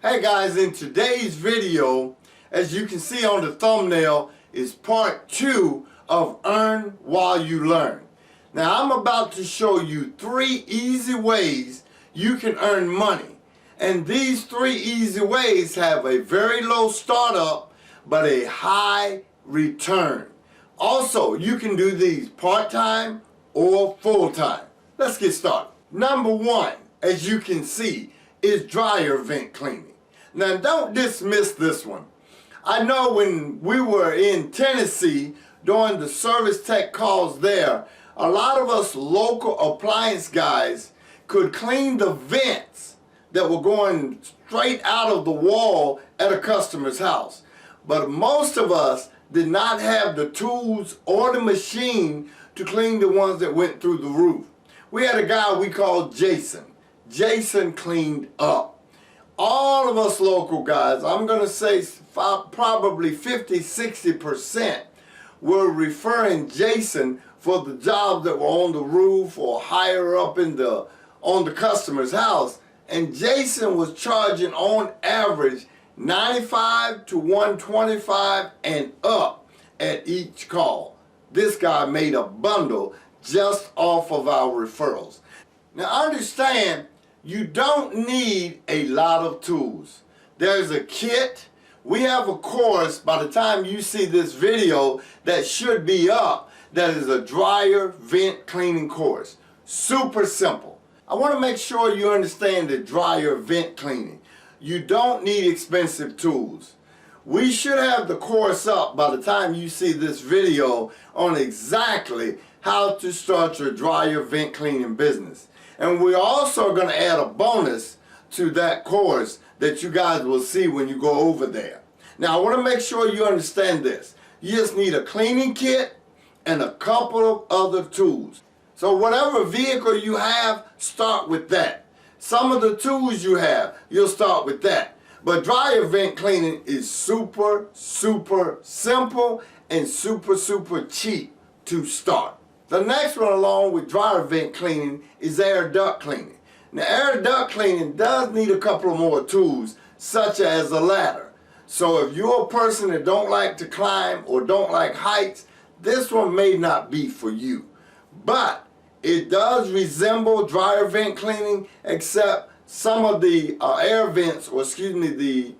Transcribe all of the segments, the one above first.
Hey guys, in today's video, as you can see on the thumbnail, is part 2 of Earn While You Learn. Now I'm about to show you 3 easy ways you can earn money. And these 3 easy ways have a very low startup but a high return. Also, you can do these part-time or full-time. Let's get started. Number 1, as you can see, is dryer vent cleaning. Now don't dismiss this one. I know when we were in Tennessee doing the service tech calls there, a lot of us local appliance guys could clean the vents that were going straight out of the wall at a customer's house. But most of us did not have the tools or the machine to clean the ones that went through the roof. We had a guy we called Jason. Jason cleaned up. All of us local guys, I'm going to say probably 50-60% were referring Jason for the jobs that were on the roof or higher up on the customer's house. And Jason was charging on average $95 to $125 and up at each call. This guy made a bundle just off of our referrals. Now understand, you don't need a lot of tools. There's a kit. We have a course by the time you see this video that should be up that is a dryer vent cleaning course. Super simple. I want to make sure you understand the dryer vent cleaning. You don't need expensive tools. We should have the course up by the time you see this video on exactly how to start your dryer vent cleaning business. And we're also going to add a bonus to that course that you guys will see when you go over there. Now I want to make sure you understand this. You just need a cleaning kit and a couple of other tools. So whatever vehicle you have, start with that. Some of the tools you have, you'll start with that. But dryer vent cleaning is super simple and super cheap to start. The next one along with dryer vent cleaning is air duct cleaning. Now air duct cleaning does need a couple of more tools such as a ladder. So if you're a person that don't like to climb or don't like heights, this one may not be for you. But it does resemble dryer vent cleaning, except some of the air vents, or excuse me, the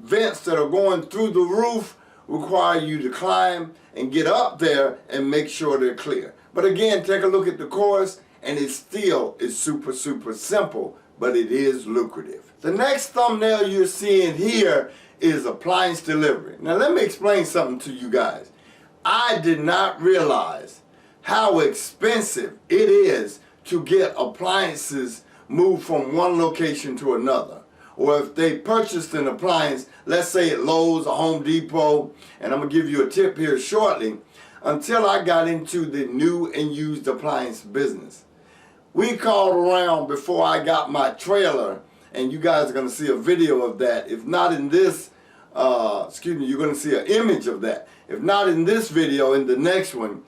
vents that are going through the roof require you to climb and get up there and make sure they're clear. But again, take a look at the course and it still is super simple, but it is lucrative. The next thumbnail you're seeing here is Appliance Delivery. Now let me explain something to you guys. I did not realize how expensive it is to get appliances moved from one location to another. Or if they purchased an appliance, let's say at Lowe's or Home Depot, and I'm going to give you a tip here shortly, until I got into the new and used appliance business. We called around before I got my trailer, and you guys are going to see a video of that. If not in this, you're going to see an image of that. If not in this video, in the next one,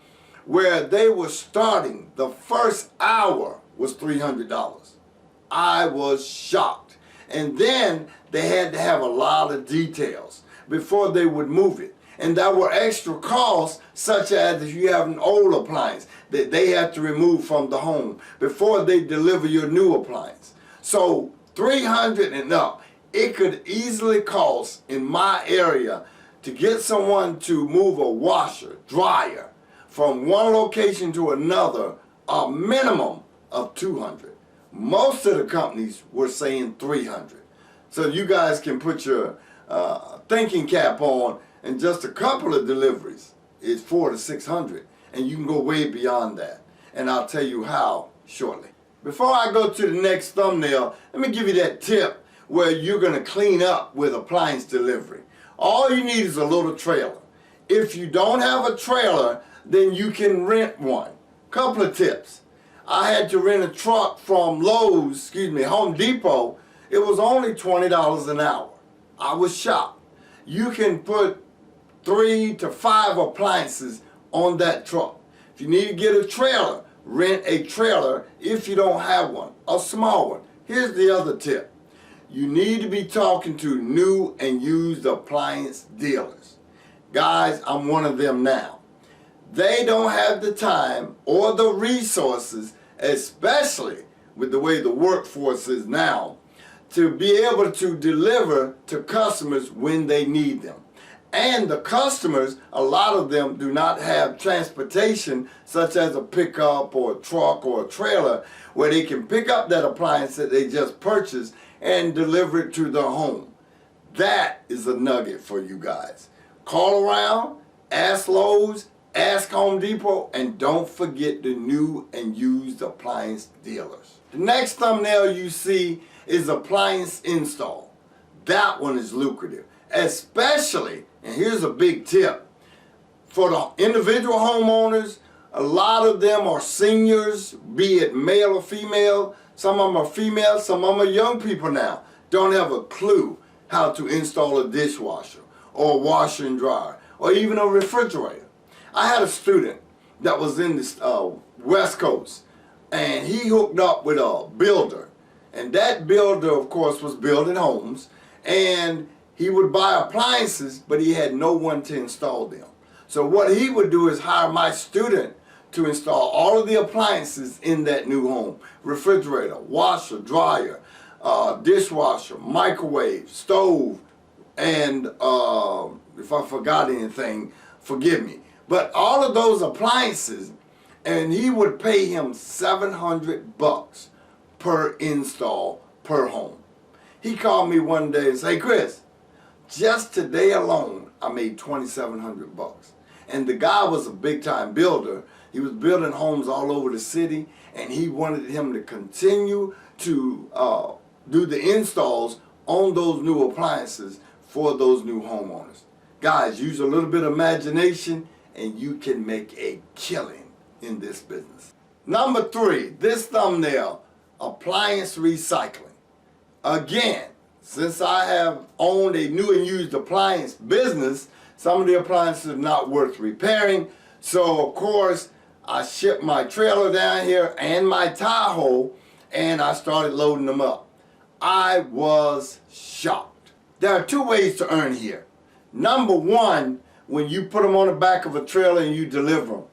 where they were starting, the first hour was $300. I was shocked. And then they had to have a lot of details before they would move it. And there were extra costs, such as if you have an old appliance that they have to remove from the home before they deliver your new appliance. So $300 and up, it could easily cost in my area to get someone to move a washer, dryer from one location to another, a minimum of $200. Most of the companies were saying $300. So you guys can put your thinking cap on, and just a couple of deliveries is $400 to $600, and you can go way beyond that. And I'll tell you how shortly. Before I go to the next thumbnail, let me give you that tip where you're going to clean up with Appliance Delivery. All you need is a little trailer. If you don't have a trailer, then you can rent one. Couple of tips. I had to rent a truck from Lowe's, Home Depot. It was only $20 an hour. I was shocked. You can put 3 to 5 appliances on that truck. If you need to get a trailer, rent a trailer if you don't have one, a small one. Here's the other tip. you need to be talking to new and used appliance dealers. Guys, I'm one of them now. They don't have the time or the resources, especially with the way the workforce is now, to be able to deliver to customers when they need them. And the customers, a lot of them do not have transportation such as a pickup or a truck or a trailer where they can pick up that appliance that they just purchased and deliver it to their home. That is a nugget for you guys. Call around, ask Lowe's, ask Home Depot, and don't forget the new and used appliance dealers. The next thumbnail you see is appliance install. That one is lucrative, especially, and here's a big tip, for the individual homeowners. A lot of them are seniors, be it male or female. Some of them are female, some of them are young people now. Don't have a clue how to install a dishwasher or a washer and dryer or even a refrigerator. I had a student that was in the West Coast, and he hooked up with a builder. And that builder, of course, was building homes, and he would buy appliances, but he had no one to install them. So what he would do is hire my student to install all of the appliances in that new home. Refrigerator, washer, dryer, dishwasher, microwave, stove, and if I forgot anything, forgive me. But all of those appliances, and he would pay him $700 per install per home. He called me one day and said, "Hey Chris, just today alone I made $2,700. And the guy was a big time builder. He was building homes all over the city, and he wanted him to continue to do the installs on those new appliances for those new homeowners. Guys, use a little bit of imagination and you can make a killing in this business. Number 3, this thumbnail, Appliance Recycling. Again, since I have owned a new and used appliance business, some of the appliances are not worth repairing. So of course, I shipped my trailer down here and my Tahoe, and I started loading them up. I was shocked. There are 2 ways to earn here. Number 1, when you put them on the back of a trailer and you deliver them,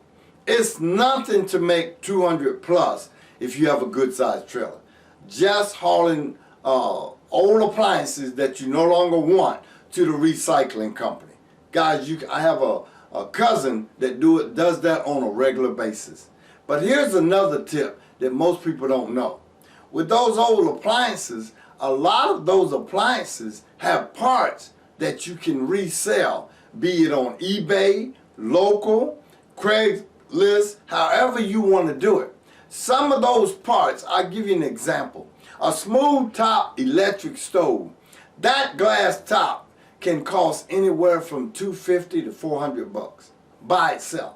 it's nothing to make 200 plus if you have a good sized trailer. Just hauling old appliances that you no longer want to the recycling company. Guys, I have a cousin that does that on a regular basis. But here's another tip that most people don't know. With those old appliances, a lot of those appliances have parts that you can resell, be it on eBay, local, Craigslist, however you want to do it. Some of those parts, I'll give you an example. A smooth top electric stove, that glass top can cost anywhere from $250 to $400 by itself.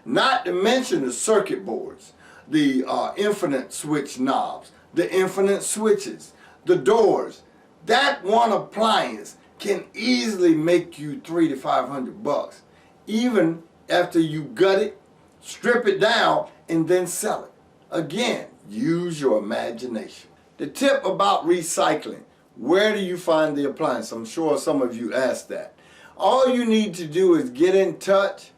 Not to mention the circuit boards, the infinite switch knobs, the infinite switches, the doors. That one appliance can easily make you $300 to $500, even after you gut it, strip it down, and then sell it. Again, use your imagination. The tip about recycling: where do you find the appliance? I'm sure some of you asked that. All you need to do is get in touch,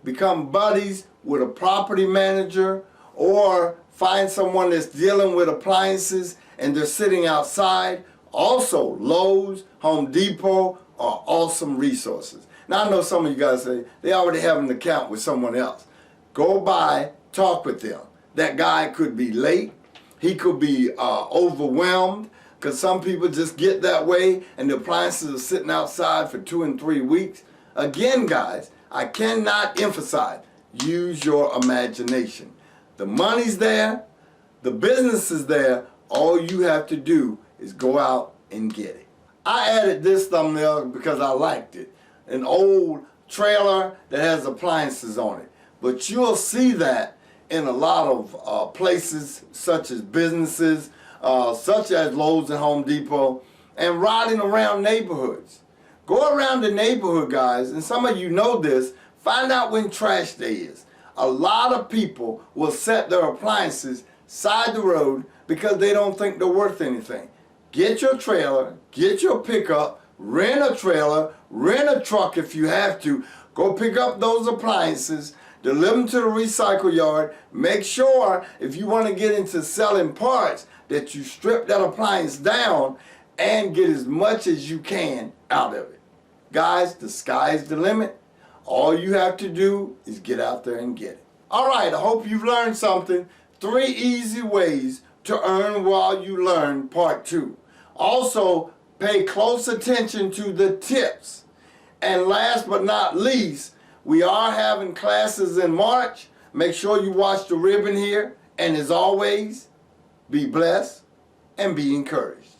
become buddies with a property manager, or find someone that's dealing with appliances and they're sitting outside. Also, Lowe's, Home Depot are awesome resources. Now, I know some of you guys say they already have an account with someone else. Go by, talk with them. That guy could be late. He could be overwhelmed, because some people just get that way and the appliances are sitting outside for 2 and 3 weeks. Again, guys, I cannot emphasize, use your imagination. The money's there, the business is there. All you have to do is go out and get it. I added this thumbnail because I liked it. An old trailer that has appliances on it. But you'll see that in a lot of places, such as businesses, such as Lowe's and Home Depot, and riding around neighborhoods. Go around the neighborhood, guys, and some of you know this, find out when trash day is. A lot of people will set their appliances side the road because they don't think they're worth anything. get your trailer, get your pickup, rent a trailer, rent a truck if you have to. Go pick up those appliances, deliver them to the recycle yard. Make sure if you want to get into selling parts that you strip that appliance down and get as much as you can out of it. Guys, the sky's the limit. All you have to do is get out there and get it. All right, I hope you've learned something. 3 easy ways to earn while you learn, part 2. Also, pay close attention to the tips. And last but not least, we are having classes in March. Make sure you watch the ribbon here. And as always, be blessed and be encouraged.